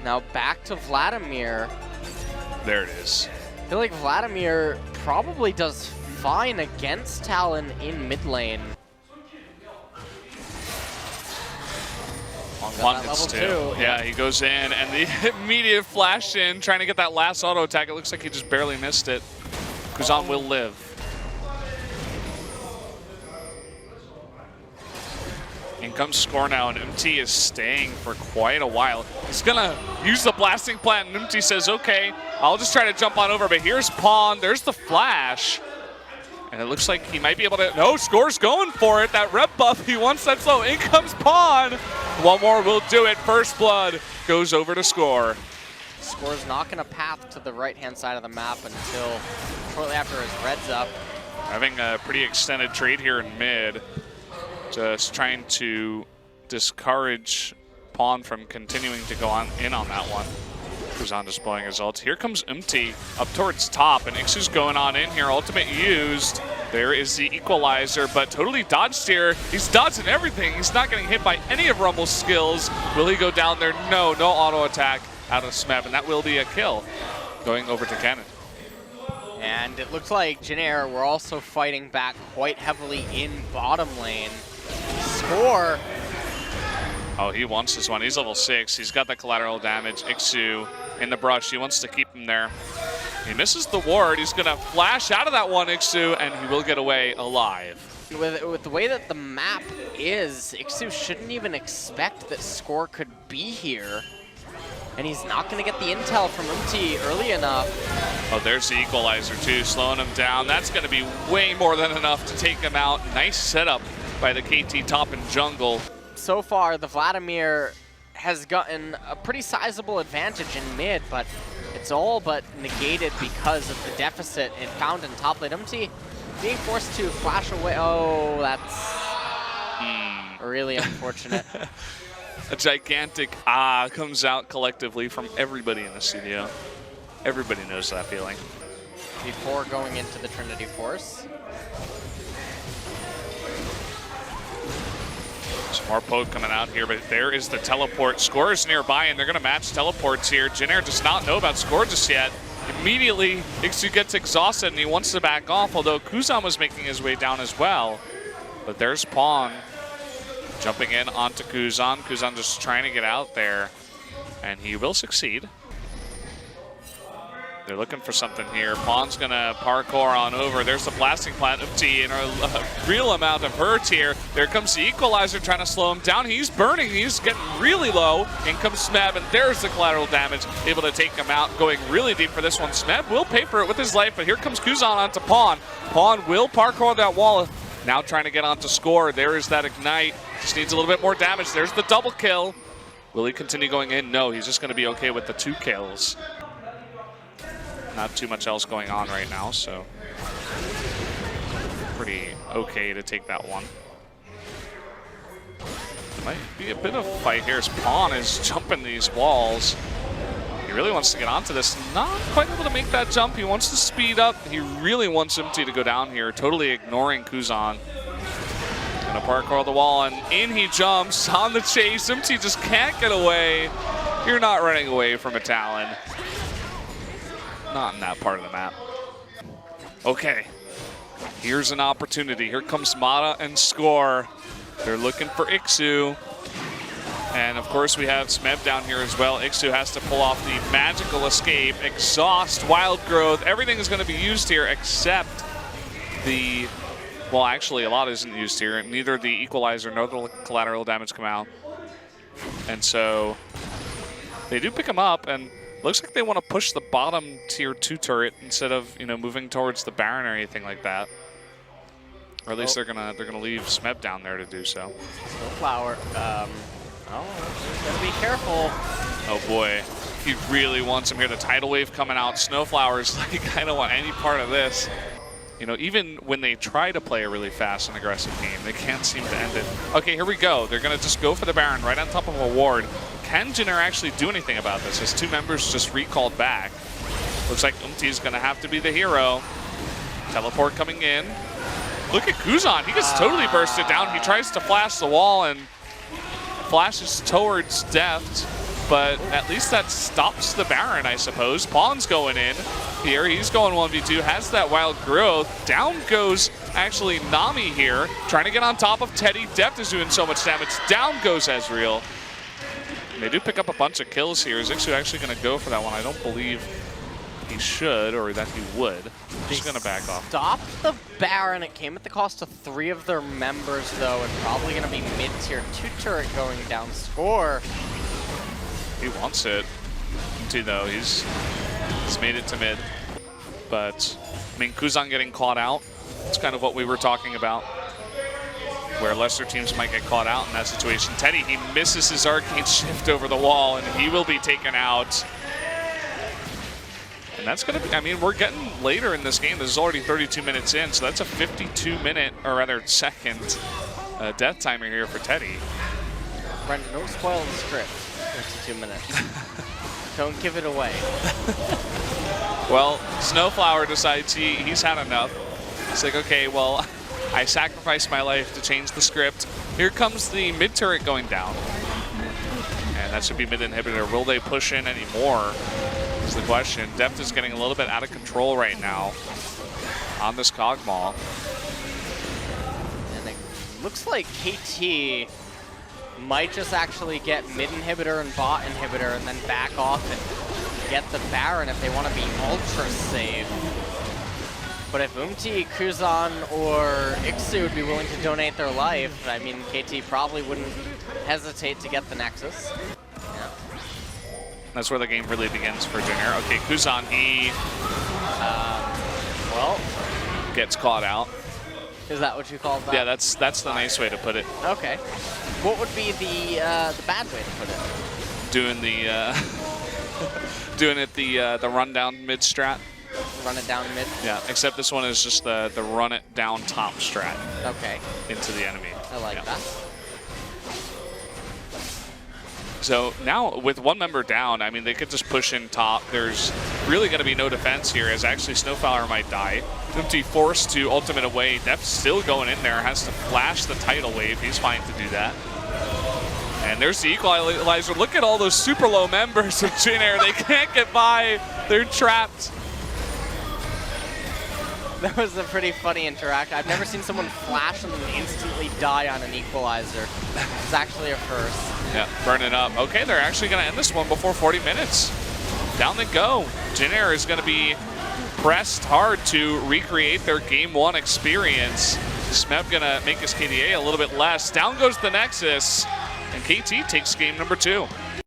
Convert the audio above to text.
Now back to Vladimir. There it is. I feel like Vladimir probably does fine against Talon in mid lane. One hits too. Yeah, he goes in, and the immediate flash in, trying to get that last auto attack. It looks like he just barely missed it. KUZAN will live. In comes Score now, and UMTI is staying for quite a while. He's gonna use the blasting plant, and UMTI says, okay, I'll just try to jump on over, but here's Pawn, there's the flash. And it looks like he might be able to, no, Score's going for it, that rep buff, he wants that slow, in comes Pawn. One more will do it, first blood goes over to Score. Score's not gonna path to the right-hand side of the map until shortly after his red's up. Having a pretty extended trade here in mid. Just trying to discourage Pawn from continuing to go in on that one. KUZAN displaying his ult. Here comes UMTI up towards top, and IKSSU's going on in here. Ultimate used. There is the equalizer, but totally dodged here. He's dodging everything. He's not getting hit by any of Rumble's skills. Will he go down there? No auto attack out of SMEB, and that will be a kill. Going over to Kennen. And it looks like Jin were also fighting back quite heavily in bottom lane. Score. Oh, he wants this one. He's level 6. He's got the collateral damage. IKSSU in the brush. He wants to keep him there. He misses the ward. He's going to flash out of that one, IKSSU, and he will get away alive. With the way that the map is, IKSSU shouldn't even expect that Score could be here. And he's not going to get the intel from UMTI early enough. Oh, there's the equalizer too, slowing him down. That's going to be way more than enough to take him out. Nice setup by the KT top and jungle. So far, the Vladimir has gotten a pretty sizable advantage in mid, but it's all but negated because of the deficit it found in top lane. UMTI being forced to flash away. Oh, that's really unfortunate. A gigantic ah comes out collectively from everybody in the studio. Everybody knows that feeling. Before going into the Trinity Force. Some more poke coming out here, but there is the teleport. Score is nearby, and they're going to match teleports here. Jin does not know about Score just yet. Immediately, IKSSU gets exhausted, and he wants to back off, although KUZAN was making his way down as well. But there's Pawn. Jumping in onto KUZAN. KUZAN just trying to get out there, and he will succeed. They're looking for something here. Pawn's gonna parkour on over. There's the blasting plant. UMTI in a real amount of hurt here. There comes the equalizer trying to slow him down. He's burning. He's getting really low. In comes SMEB, and there's the collateral damage. Able to take him out. Going really deep for this one. SMEB will pay for it with his life, but here comes KUZAN onto Pawn. Pawn will parkour that wall. Now trying to get onto Score. There is that ignite. Just needs a little bit more damage. There's the double kill. Will he continue going in? No, he's just going to be okay with the 2 kills. Not too much else going on right now, so pretty okay to take that one. Might be a bit of a fight here as Pawn is jumping these walls. He really wants to get onto this. Not quite able to make that jump. He wants to speed up. He really wants UMTI to go down here, totally ignoring KUZAN. Gonna parkour the wall, and in he jumps on the chase. UMTI just can't get away. You're not running away from a Talon. Not in that part of the map. Okay, here's an opportunity. Here comes Mata and Score. They're looking for IKSSU. And of course we have SMEB down here as well. IKSSU has to pull off the magical escape, exhaust, wild growth. Everything is going to be used here except the, well actually a lot isn't used here. Neither the equalizer nor the collateral damage come out. And so they do pick him up, and looks like they want to push the bottom tier 2 turret instead of, you know, moving towards the Baron or anything like that. Or at least they're gonna leave SMEB down there to do so. SNOWFLOWER, gotta be careful. Oh boy, he really wants him here. The tidal wave coming out. SNOWFLOWER is like, I don't want any part of this. You know, even when they try to play a really fast and aggressive game, they can't seem to end it. Okay, here we go. They're gonna just go for the Baron right on top of a ward. Can Jin actually do anything about this? His 2 members just recalled back. Looks like UMTI is gonna have to be the hero. Teleport coming in. Look at KUZAN, he gets totally bursted down. He tries to flash the wall and flashes towards DEFT. but at least that stops the Baron, I suppose. Pawn's going in here. He's going 1v2, has that wild growth. Down goes actually Nami here, trying to get on top of Teddy. DEFT is doing so much damage. Down goes Ezreal. They do pick up a bunch of kills here. Is XU actually going to go for that one? I don't believe he should, or that he would. He's going to back off. Stop the Baron. It came at the cost of 3 of their members, though, and probably going to be mid-tier 2 turret going down score. He wants it. UMTI, though, he's made it to mid. But, I mean, KUZAN getting caught out, it's kind of what we were talking about, where lesser teams might get caught out in that situation. Teddy, he misses his arcane shift over the wall, and he will be taken out. And that's going to be, I mean, we're getting later in this game. This is already 32 minutes in, so that's a 52-minute, or rather second, death timer here for Teddy. Brendan, don't spoil the script. 52 minutes. Don't give it away. Well, SNOWFLOWER decides he's had enough. He's like, okay, well, I sacrificed my life to change the script. Here comes the mid turret going down. And that should be mid inhibitor. Will they push in any more? Is the question. DEFT is getting a little bit out of control right now on this Kog'Maw. And it looks like KT might just actually get mid inhibitor and bot inhibitor and then back off and get the Baron if they want to be ultra safe. But if UMTI, KUZAN, or IKSSU would be willing to donate their life, I mean, KT probably wouldn't hesitate to get the Nexus. Yeah. That's where the game really begins for Junior. Okay, KUZAN, he well, gets caught out. Is that what you call that? Yeah, that's the nice way to put it. Okay. What would be the bad way to put it? Doing the doing it the rundown mid strat. Run it down mid? Yeah, except this one is just the run it down top strat. Okay. Into the enemy. I like that. So now with one member down, I mean, they could just push in top. There's really going to be no defense here, as actually SNOWFLOWER might die. UMTI forced to ultimate away. DEFT still going in there, has to flash the tidal wave. He's fine to do that. And there's the equalizer. Look at all those super low members of Jin Air. They can't get by. They're trapped. That was a pretty funny interaction. I've never seen someone flash and then instantly die on an equalizer. It's actually a first. Yeah, burn it up. Okay, they're actually going to end this one before 40 minutes. Down they go. Jin Air is going to be pressed hard to recreate their Game 1 experience. SMEB going to make his KDA a little bit less. Down goes the Nexus, and KT takes game number 2.